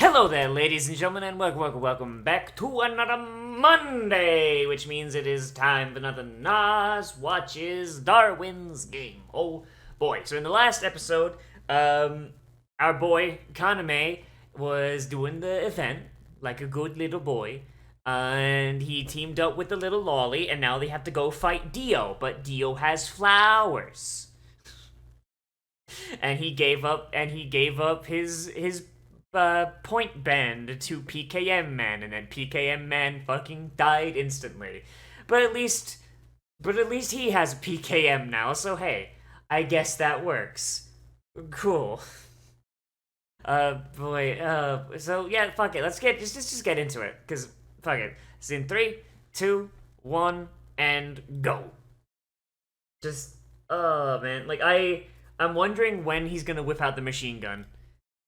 Hello there, ladies and gentlemen, and welcome back to another Monday, which means it is time for another Nozz watches Darwin's game. Oh boy! So in the last episode, our boy Kaname was doing the event like a good little boy, and he teamed up with the little lolly, and now they have to go fight Dio, but Dio has flowers. And he gave up his point band to PKM Man, and then PKM Man fucking died instantly. But at least he has PKM now, so hey, I guess that works. Cool. So yeah, fuck it. Let's just get into it, cause fuck it. It's in 3, 2, 1, and go. Just, oh man, I'm wondering when he's gonna whip out the machine gun.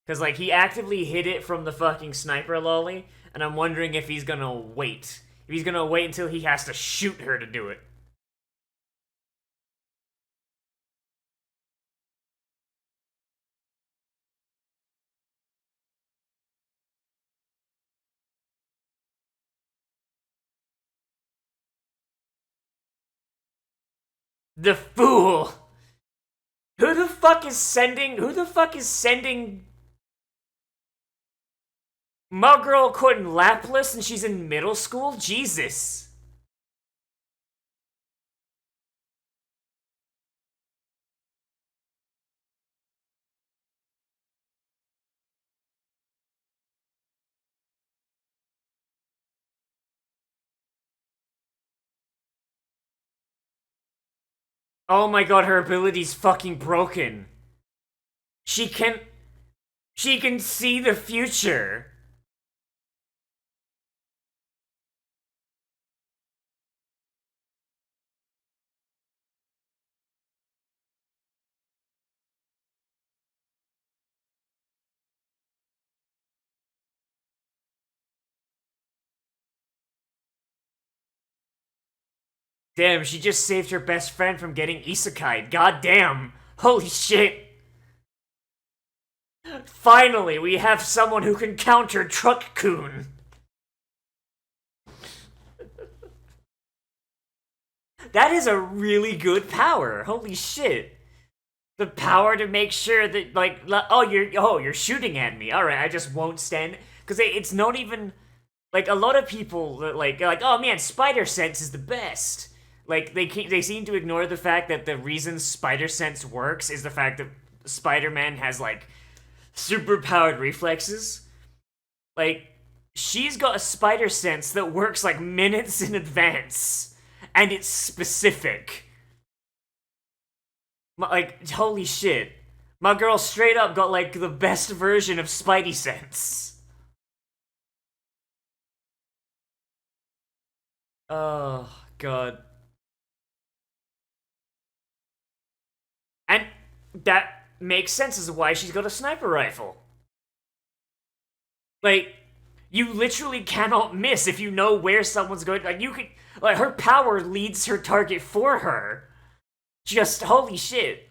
Because, he actively hid it from the fucking sniper lolly, and I'm wondering if he's gonna wait. If he's gonna wait until he has to shoot her to do it. The fool! Who the fuck is sending my girl couldn't lapless and she's in middle school? Jesus. Oh my god, her ability's fucking broken. She can... She can see the future. Damn, she just saved her best friend from getting isekai'd. God damn. Holy shit. Finally, we have someone who can counter Truck-kun. That is a really good power. Holy shit. The power to make sure that, you're shooting at me. Alright, I just won't stand. Because it's not even, a lot of people, oh man, SpiderSense is the best. They seem to ignore the fact that the reason SpiderSense works is the fact that Spider-Man has, super-powered reflexes. She's got a SpiderSense that works, minutes in advance. And it's specific. Holy shit. My girl straight up got, the best version of Spidey Sense. Oh, God. And that makes sense as to why she's got a sniper rifle. You literally cannot miss if you know where someone's going. Her power leads her target for her. Just, holy shit.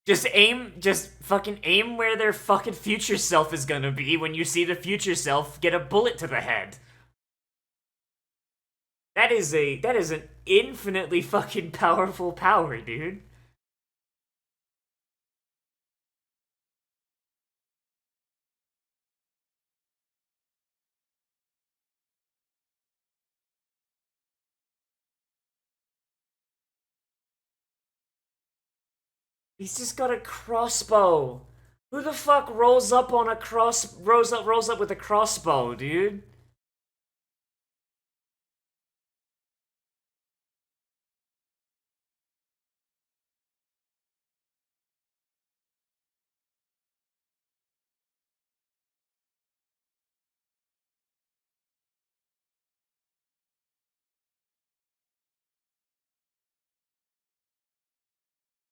Just fucking aim where their fucking future self is gonna be when you see the future self get a bullet to the head. That is an infinitely fucking powerful power, dude. He's just got a crossbow. Who the fuck rolls up with a crossbow, dude?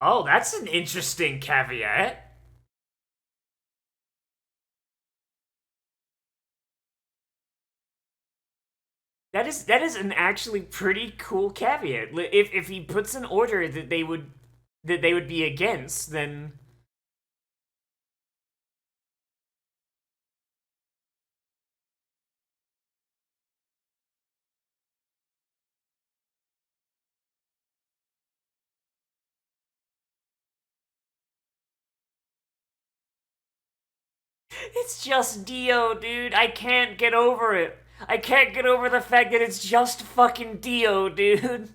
Oh, that's an interesting caveat. That is an actually pretty cool caveat. If he puts an order that they would be against, then It's just Dio, dude. I can't get over it. I can't get over the fact that it's just fucking Dio, dude.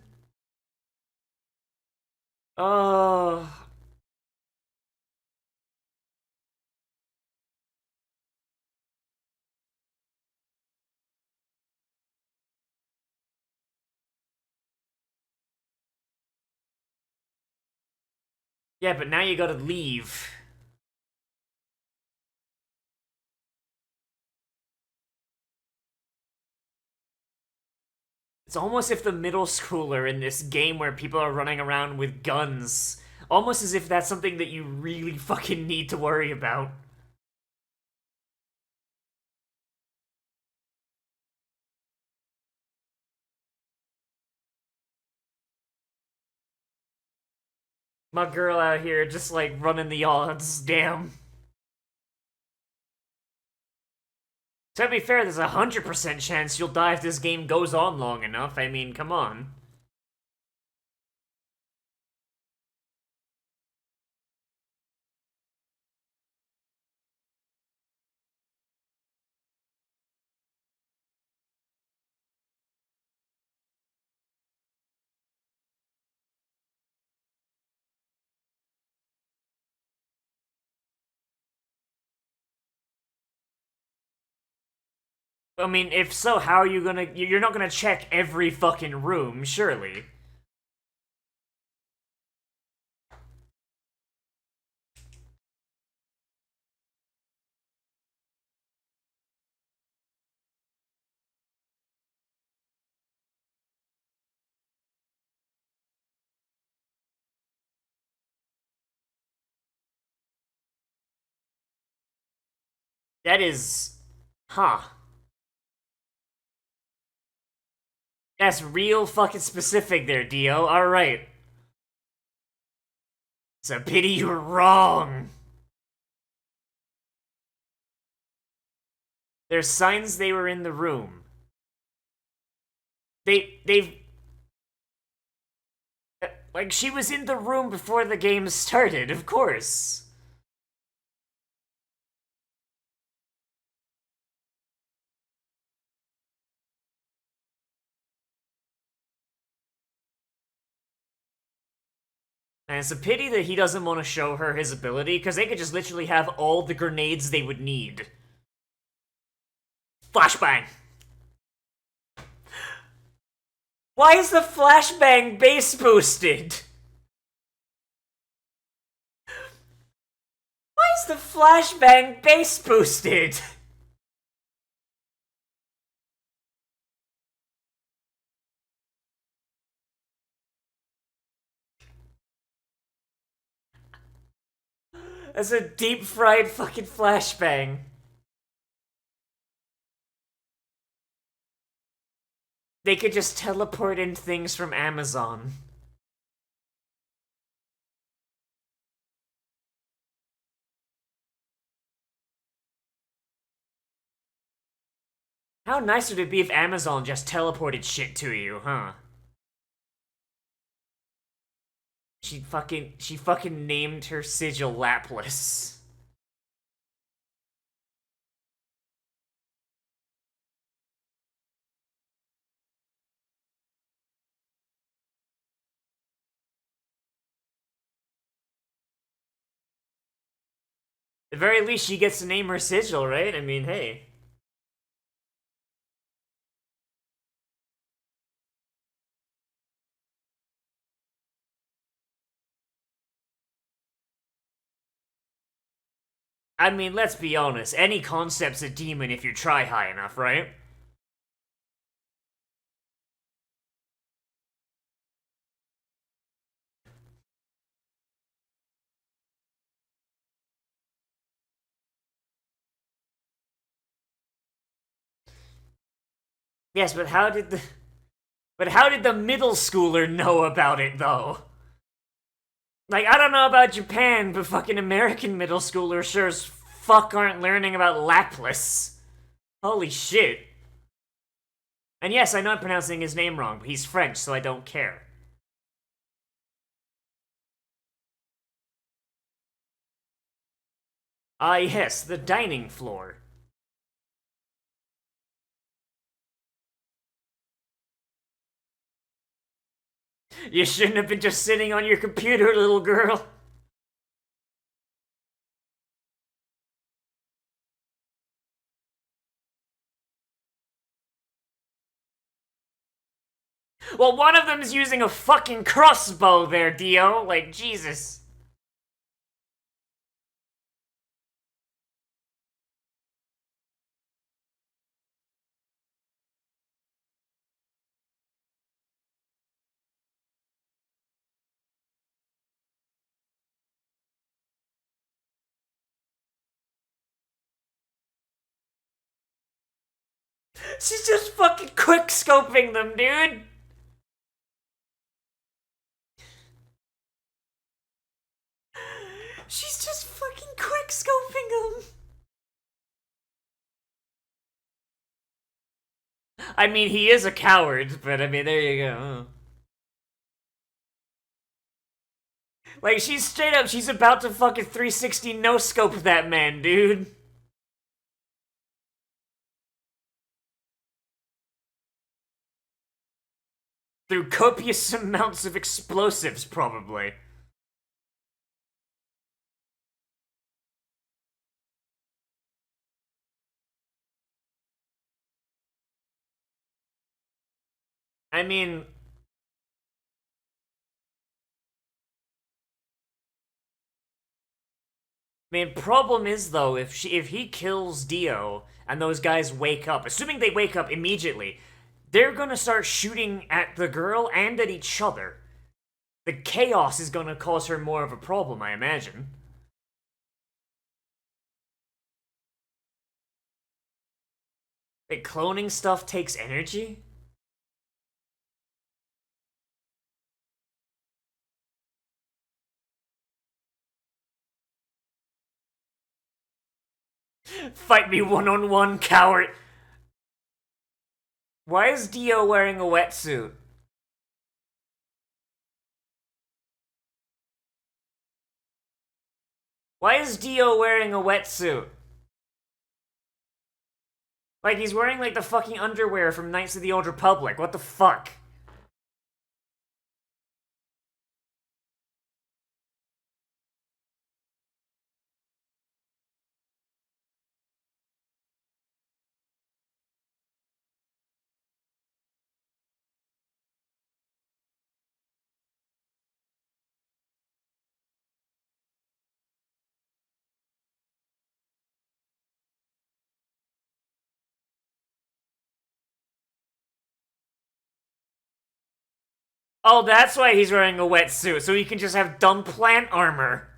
Oh. Yeah, but now you gotta leave. It's almost if the middle schooler in this game where people are running around with guns. Almost as if that's something that you really fucking need to worry about. My girl out here just like running the odds, damn. To be fair, there's a 100% chance you'll die if this game goes on long enough. I mean, come on. I mean, if so, how are you gonna... You're not gonna check every fucking room, surely. That is... Huh. That's real fucking specific there, Dio. Alright. It's a pity you were wrong. There's signs they were in the room. They've... Like, she was in the room before the game started, of course. And it's a pity that he doesn't want to show her his ability, because they could just literally have all the grenades they would need. Flashbang! Why is the flashbang base boosted? Why is the flashbang base boosted? That's a deep-fried fucking flashbang. They could just teleport in things from Amazon. How nice would it be if Amazon just teleported shit to you, huh? She fucking named her sigil Lapless. At the very least, she gets to name her sigil, right? I mean, hey. I mean, let's be honest. Any concept's a demon if you try high enough, right? Yes, but how did the... But how did the middle schooler know about it, though? Like, I don't know about Japan, but fucking American middle schoolers sure as fuck aren't learning about Laplace. Holy shit. And yes, I know I'm pronouncing his name wrong, but he's French, so I don't care. Ah, yes, the dining floor. You shouldn't have been just sitting on your computer, little girl. Well, one of them's using a fucking crossbow there, Dio. Like, Jesus. She's just fucking quick-scoping them, dude. She's just fucking quick-scoping them. I mean, he is a coward, but I mean, there you go. Like, she's straight up, she's about to fucking 360 no-scope that man, dude. Through copious amounts of explosives, probably. I mean... problem is, though, if he kills Dio, and those guys wake up, assuming they wake up immediately, they're gonna start shooting at the girl and at each other. The chaos is gonna cause her more of a problem, I imagine. Like, cloning stuff takes energy? Fight me one-on-one, coward! Why is Dio wearing a wetsuit? Why is Dio wearing a wetsuit? Like, he's wearing, like, the fucking underwear from Knights of the Old Republic. What the fuck? Oh, that's why he's wearing a wetsuit, so he can just have dumb plant armor.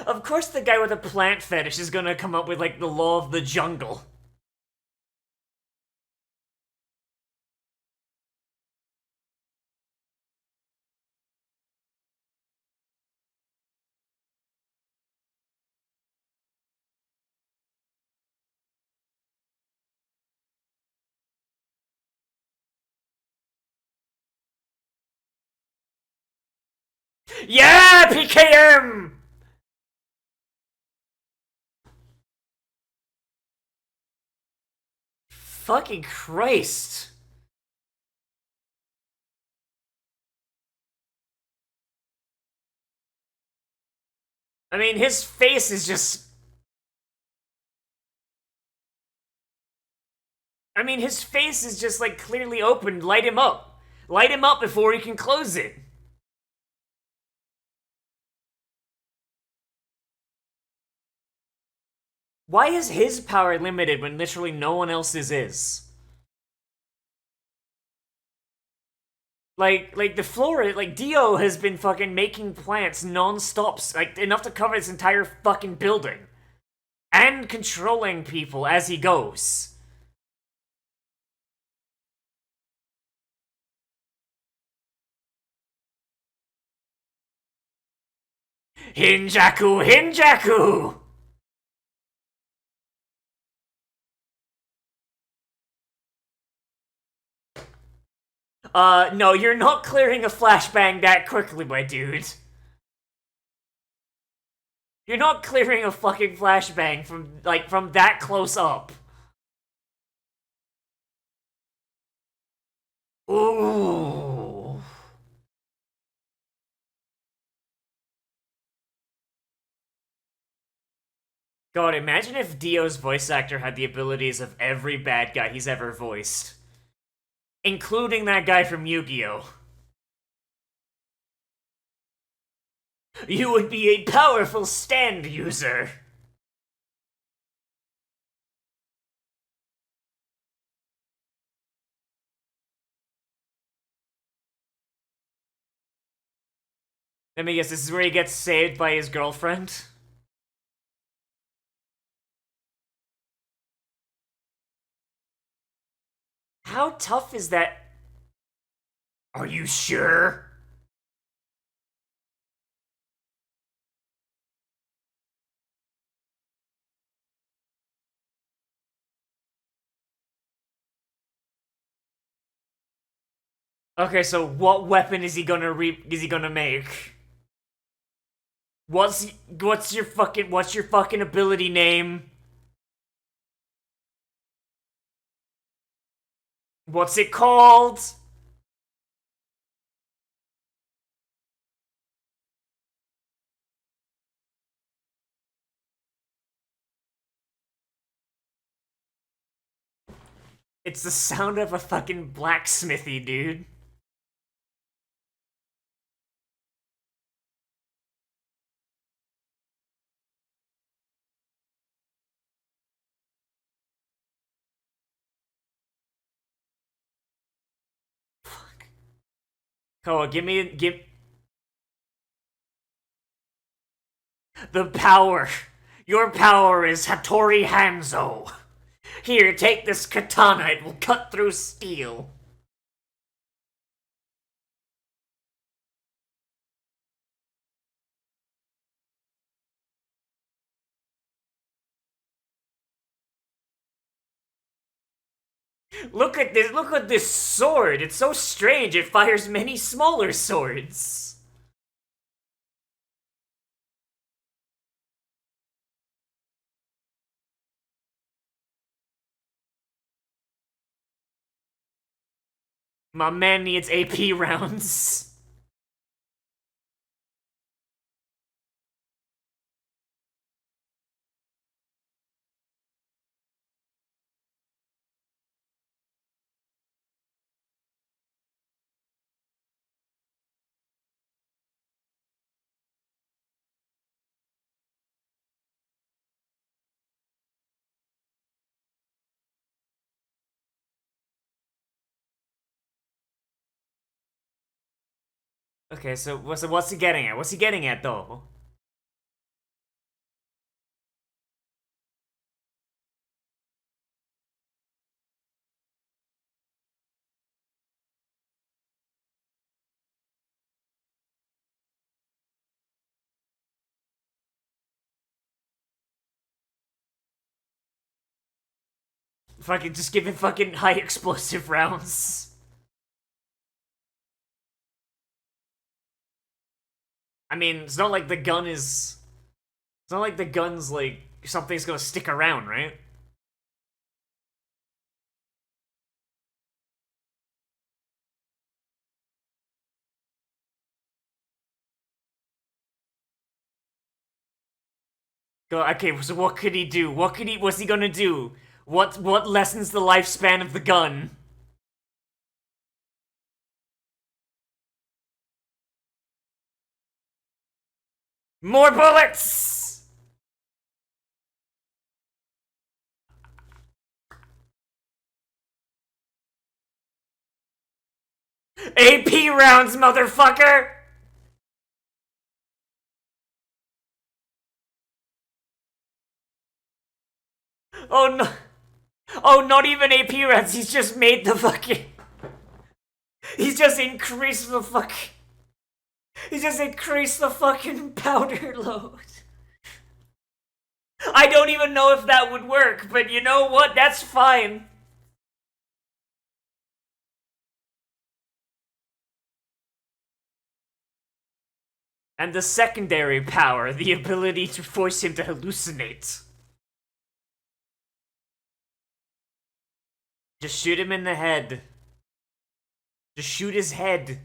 Of course the guy with a plant fetish is gonna come up with, like, the law of the jungle. Yeah, PKM! Fucking Christ. I mean, his face is just... I mean, his face is just, like, clearly open. Light him up. Light him up before he can close it. Why is his power limited when literally no one else's is? Like the florist, like Dio has been fucking making plants non-stop, like enough to cover this entire fucking building. And controlling people as he goes. Hinjaku, Hinjaku! No, you're not clearing a flashbang that quickly, my dude. You're not clearing a fucking flashbang from that close up. Ooh. God, imagine if Dio's voice actor had the abilities of every bad guy he's ever voiced. Including that guy from Yu-Gi-Oh! You would be a powerful stand user. Let me guess, this is where he gets saved by his girlfriend? How tough is that? Are you sure? Okay, so what weapon is he gonna make? What's your fucking ability name? What's it called? It's the sound of a fucking blacksmithy, dude. Oh, give the power. Your power is tori hanzo. Here, take this katana. It will cut through steel. Look at this. Look at this sword. It's so strange. It fires many smaller swords. My man needs AP rounds. Okay, so what's he getting at? What's he getting at though? Fucking just give him fucking high explosive rounds. I mean, it's not like the gun is. It's not like the gun's like something's gonna stick around, right? Go. Okay, so what could he do? What's he gonna do? What lessens the lifespan of the gun? More bullets! AP rounds, motherfucker! Oh no. Oh, not even AP rounds, he's just made the fucking. He's just increased the fuck. He's just increased the fucking powder load. I don't even know if that would work, but you know what? That's fine. And the secondary power, the ability to force him to hallucinate. Just shoot him in the head. Just shoot his head.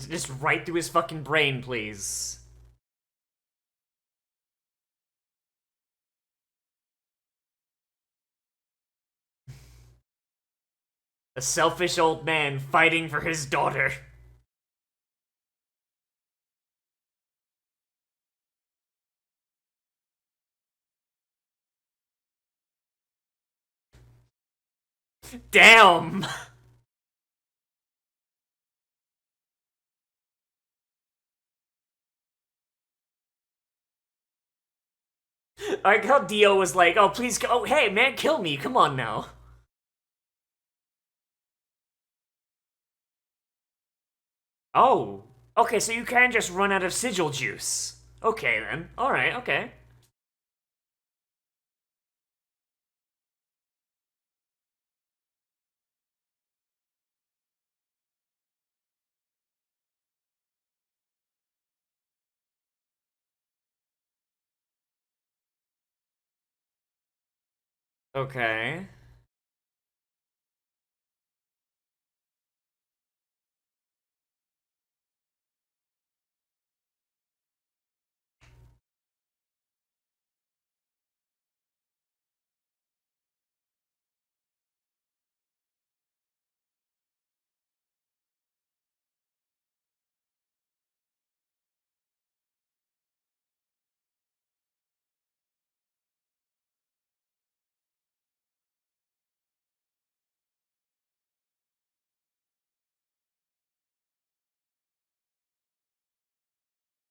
Just right through his fucking brain, please. A selfish old man fighting for his daughter. Damn! I like how Dio was like, oh, please, oh, hey, man, kill me, come on now. Oh, okay, so you can just run out of sigil juice. Okay, then. Alright, okay. Okay.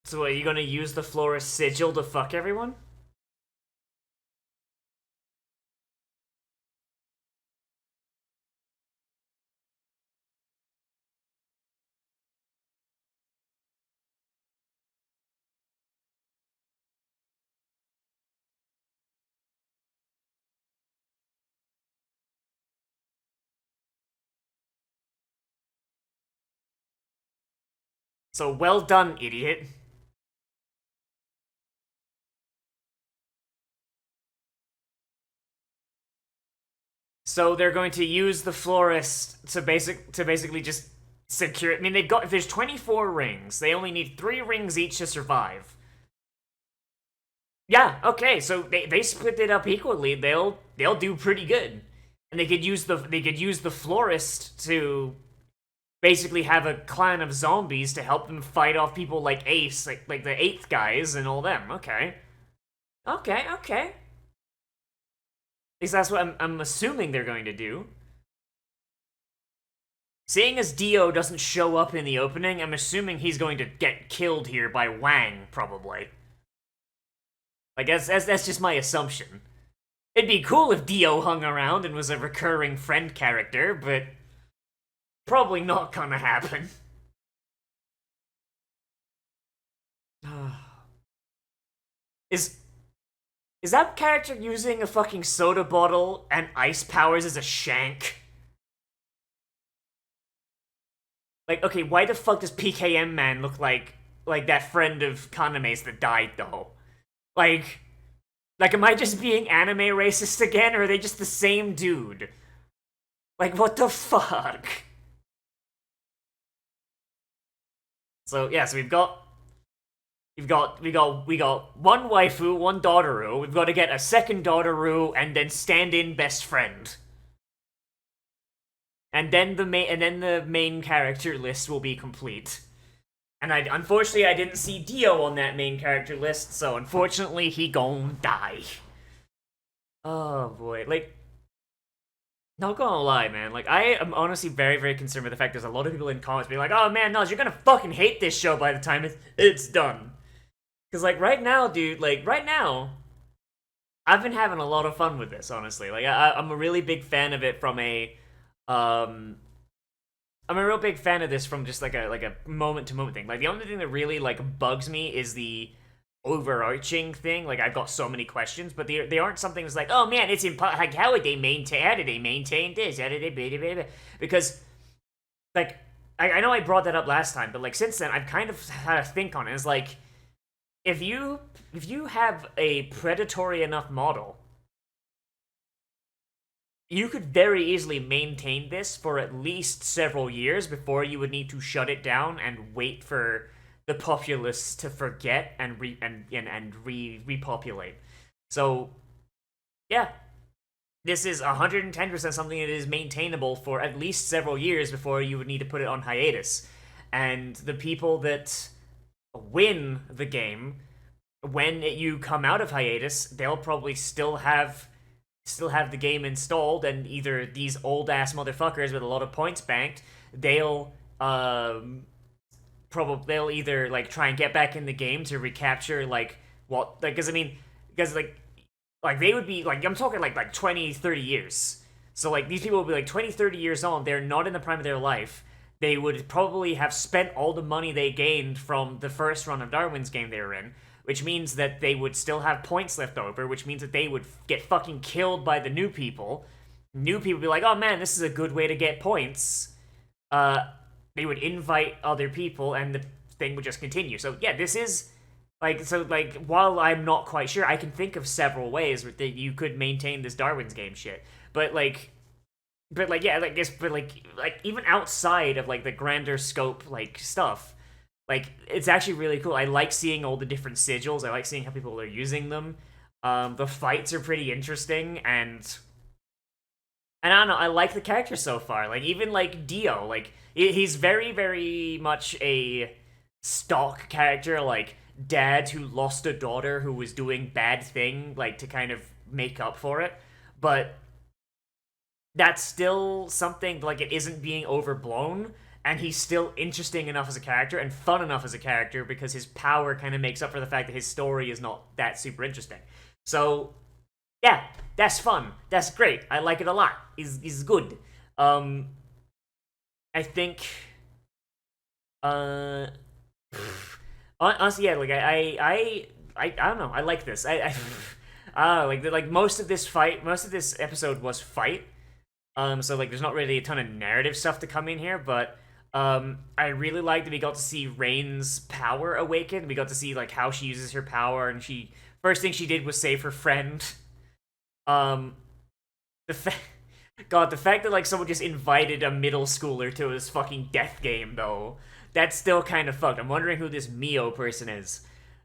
So are you gonna use the florist sigil to fuck everyone? So well done, idiot. So they're going to use the florist to basically just secure. I mean, they've got, if there's 24 rings, they only need 3 rings each to survive. Yeah, okay, so they split it up equally. They'll do pretty good, and they could use the florist to basically have a clan of zombies to help them fight off people like Ace, like the 8th guys and all them. Okay, okay. At least that's what I'm assuming they're going to do. Seeing as Dio doesn't show up in the opening, I'm assuming he's going to get killed here by Wang, probably. Like, that's just my assumption. It'd be cool if Dio hung around and was a recurring friend character, but probably not gonna happen. Is that character using a fucking soda bottle and ice powers as a shank? Like, okay, why the fuck does PKM Man look like that friend of Condiments that died, though? Like, am I just being anime racist again, or are they just the same dude? Like, what the fuck? So, yeah, so we got one waifu, one daughteru. We've got to get a second daughteru, and then stand-in best friend. And then the main character list will be complete. And unfortunately I didn't see Dio on that main character list, so unfortunately he gon' die. Oh boy, like, not gonna lie, man. Like, I am honestly very, very concerned with the fact there's a lot of people in comments being like, "Oh man, Nozz, you're gonna fucking hate this show by the time it's done." Because like right now, dude, like right now, I've been having a lot of fun with this. Honestly, like I'm a really big fan of it from a I'm a real big fan of this from just like a moment to moment thing. Like the only thing that really like bugs me is the overarching thing. Like, I've got so many questions, but they aren't something that's like, oh man, it's impossible. Like, how did they maintain this? How did they because like I know I brought that up last time, but like since then I've kind of had to think on it. It's like if you have a predatory enough model, you could very easily maintain this for at least several years before you would need to shut it down and wait for the populace to forget and repopulate. So, yeah, this is 110% something that is maintainable for at least several years before you would need to put it on hiatus. And the people that win the game, when you come out of hiatus, they'll probably still have the game installed, and either these old ass motherfuckers with a lot of points banked, they'll either like try and get back in the game to recapture like what, like, because they would be like, I'm talking like 20, 30 years. So like these people would be like 20, 30 years on, they're not in the prime of their life. They would probably have spent all the money they gained from the first run of Darwin's game they were in, which means that they would still have points left over, which means that they would get fucking killed by the new people. New people would be like, oh man, this is a good way to get points. They would invite other people, and the thing would just continue. So yeah, this is while I'm not quite sure, I can think of several ways that you could maintain this Darwin's game shit. But even outside of like the grander scope like stuff, like it's actually really cool. I like seeing all the different sigils. I like seeing how people are using them. The fights are pretty interesting, and I don't know, I like the character so far. Like even like Dio, like he's very, very much a stock character, like dad who lost a daughter who was doing bad thing, like to kind of make up for it. But that's still something, like it isn't being overblown, and he's still interesting enough as a character and fun enough as a character because his power kind of makes up for the fact that his story is not that super interesting. So yeah, that's fun. That's great. I like it a lot. He's good. I think honestly, yeah, like I don't know. I like this. Like most of this episode was fight. So like there's not really a ton of narrative stuff to come in here, but I really liked that we got to see Rain's power awaken. We got to see like how she uses her power, and first thing she did was save her friend. The fact that like someone just invited a middle schooler to his fucking death game, though, that's still kind of fucked. I'm wondering who this Mio person is,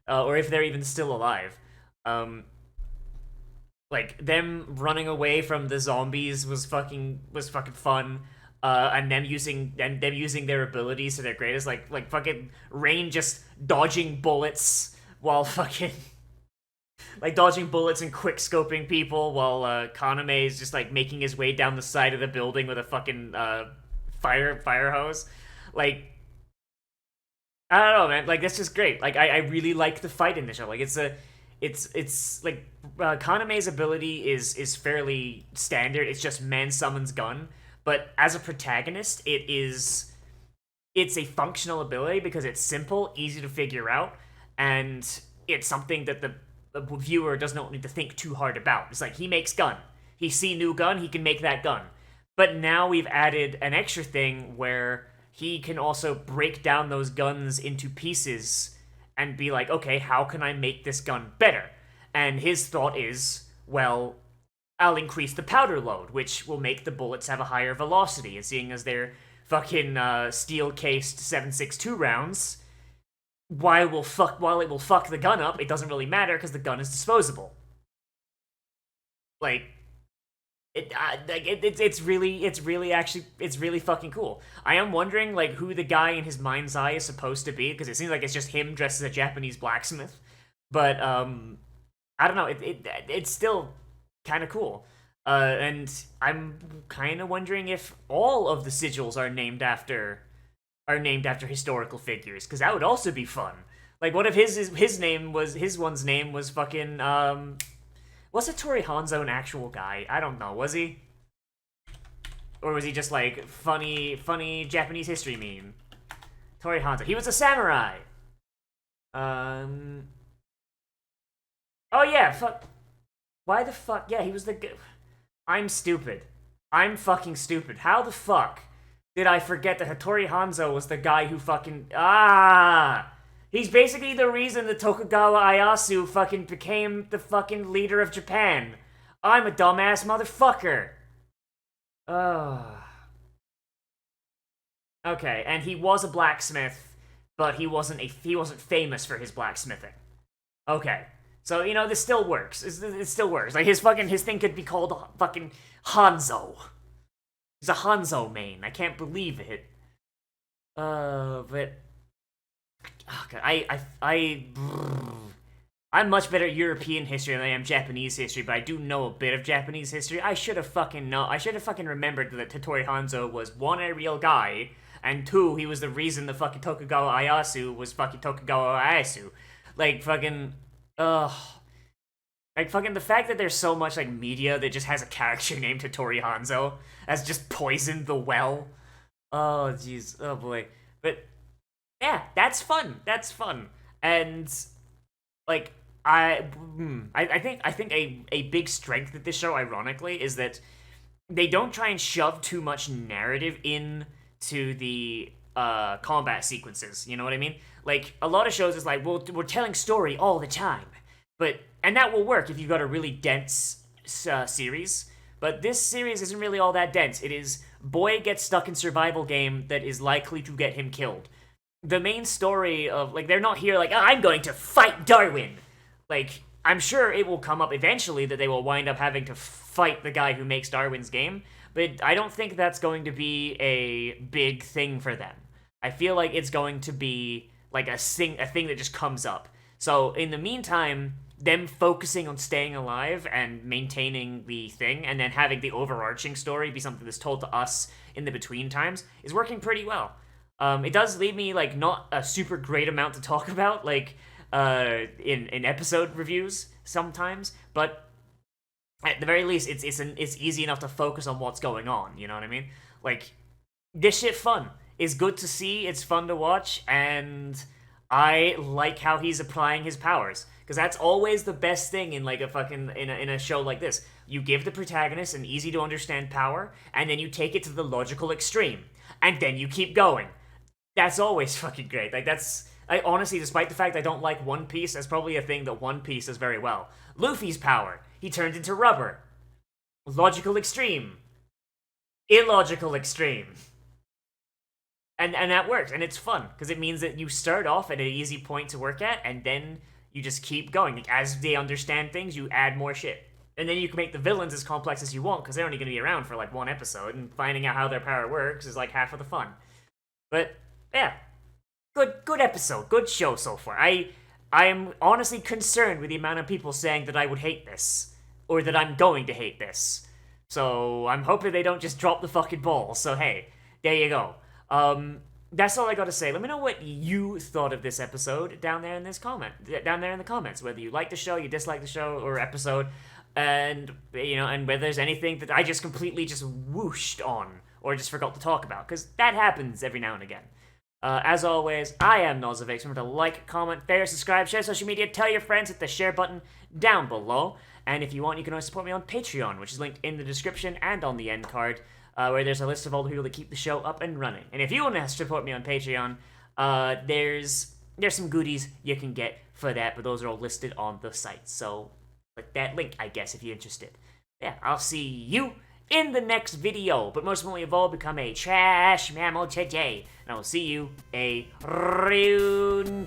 or if they're even still alive. Like them running away from the zombies was fucking fun. And them using their abilities to their greatest, like fucking Rain just dodging bullets while fucking like dodging bullets and quick scoping people, while Kaname is just like making his way down the side of the building with a fucking fire hose. Like I don't know, man. Like that's just great. Like I really like the fight in this show. Like it's like Kaname's ability is fairly standard. It's just man summons gun. But as a protagonist, it's a functional ability because it's simple, easy to figure out, and it's something that the viewer does not need to think too hard about. It's like he makes gun. He see new gun, he can make that gun. But now we've added an extra thing where he can also break down those guns into pieces and be like, okay, how can I make this gun better? And his thought is, well, I'll increase the powder load, which will make the bullets have a higher velocity. And seeing as they're fucking steel-cased 7.62 rounds, while it will fuck the gun up, it doesn't really matter because the gun is disposable. Like, it's really fucking cool. I am wondering like who the guy in his mind's eye is supposed to be, because it seems like it's just him dressed as a Japanese blacksmith. But I don't know. It's still kind of cool. And I'm kind of wondering if all of the sigils are named after historical figures, because that would also be fun. Like, what if his one's name was fucking was it Tori Hanzo an actual guy? I don't know. Was he? Or was he just like funny Japanese history meme? Tori Hanzo. He was a samurai. Oh yeah, fuck. Why the fuck? Yeah, he was the. I'm stupid. I'm fucking stupid. How the fuck did I forget that Hattori Hanzo was the guy who fucking He's basically the reason that Tokugawa Ieyasu fucking became the fucking leader of Japan. I'm a dumbass motherfucker. Okay, and he was a blacksmith, but he wasn't famous for his blacksmithing. Okay. So, you know, this still works. It still works. Like, his thing could be called fucking Hanzo. He's a Hanzo main. I can't believe it. But... Oh, God, I'm much better at European history than I am Japanese history, but I do know a bit of Japanese history. I should have fucking remembered that Hattori Hanzo was, one, a real guy, and two, he was the reason the fucking Tokugawa Ieyasu was fucking Tokugawa Ieyasu. Like, fucking... Ugh. Like, fucking the fact that there's so much, like, media that just has a character named Hattori Hanzo has just poisoned the well. Oh, jeez. Oh, boy. But, yeah, that's fun. That's fun. And, like, I think a big strength of this show, ironically, is that they don't try and shove too much narrative into the combat sequences. You know what I mean? Like, a lot of shows is like, well, we're telling story all the time. And that will work if you've got a really dense series. But this series isn't really all that dense. It is, boy gets stuck in survival game that is likely to get him killed. The main story of, like, they're not here like, oh, I'm going to fight Darwin. Like, I'm sure it will come up eventually that they will wind up having to fight the guy who makes Darwin's game. But I don't think that's going to be a big thing for them. I feel like it's going to be like a thing that just comes up. So in the meantime, them focusing on staying alive and maintaining the thing, and then having the overarching story be something that's told to us in the between times, is working pretty well. It does leave me, like, not a super great amount to talk about, like, in episode reviews sometimes, but at the very least, it's easy enough to focus on what's going on, you know what I mean? Like, this shit fun. It's good to see, it's fun to watch, and I like how he's applying his powers. Because that's always the best thing in, like, in a show like this. You give the protagonist an easy-to-understand power, and then you take it to the logical extreme. And then you keep going. That's always fucking great. Like, I honestly, despite the fact I don't like One Piece, that's probably a thing that One Piece does very well. Luffy's power. He turned into rubber. Logical extreme. Illogical extreme. And that works, and it's fun, because it means that you start off at an easy point to work at, and then you just keep going. Like, as they understand things, you add more shit. And then you can make the villains as complex as you want, because they're only going to be around for, like, one episode, and finding out how their power works is, like, half of the fun. But, yeah. Good episode. Good show so far. I am honestly concerned with the amount of people saying that I would hate this, or that I'm going to hate this. So, I'm hoping they don't just drop the fucking ball. So, hey, there you go. That's all I gotta say. Let me know what you thought of this episode down there in the comments. Whether you like the show, you dislike the show or episode, and you know, and whether there's anything that I just completely just whooshed on or just forgot to talk about, because that happens every now and again. As always, I am Nozz. Remember to like, comment, favorite, subscribe, share social media, tell your friends, hit the share button down below, and if you want, you can always support me on Patreon, which is linked in the description and on the end card. Where there's a list of all the people that keep the show up and running. And if you want to support me on Patreon, there's some goodies you can get for that, but those are all listed on the site. So click that link, I guess, if you're interested. Yeah, I'll see you in the next video. But most importantly of all, become a trash mammal today. And I will see you a rune.